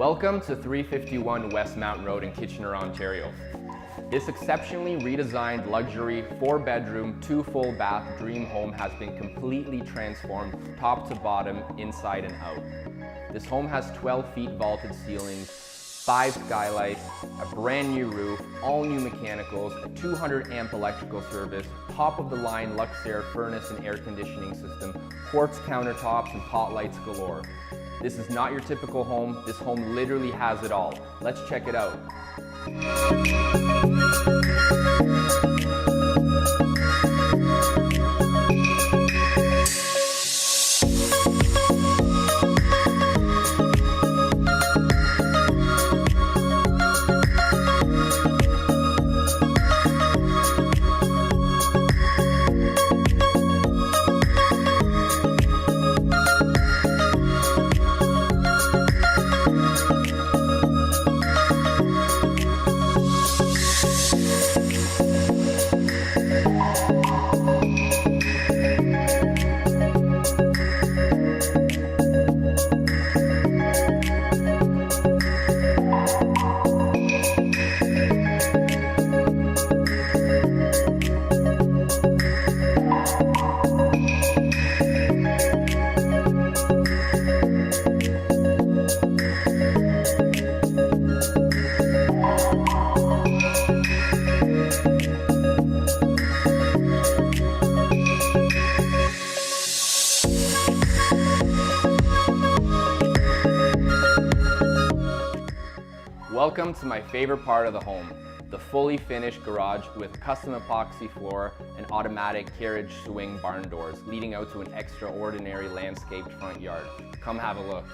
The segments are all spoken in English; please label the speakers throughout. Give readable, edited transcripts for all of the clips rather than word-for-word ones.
Speaker 1: Welcome to 351 Westmount Road in Kitchener, Ontario. This exceptionally redesigned luxury 4-bedroom, 2 full bath dream home has been completely transformed top to bottom, inside and out. This home has 12 feet vaulted ceilings, 5 skylights, a brand new roof, all new mechanicals, a 200 amp electrical service, top of the line Luxaire furnace and air conditioning system, quartz countertops and pot lights galore. This is not your typical home. This home literally has it all. Let's check it out. Welcome to my favorite part of the home, the fully finished garage with custom epoxy floor and automatic carriage swing barn doors leading out to an extraordinary landscaped front yard. Come have a look.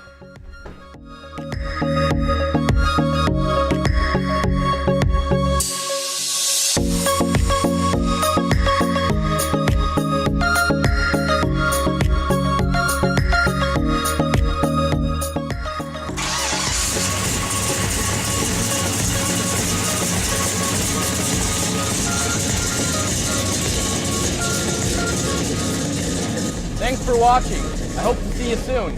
Speaker 1: Thanks for watching. I hope to see you soon.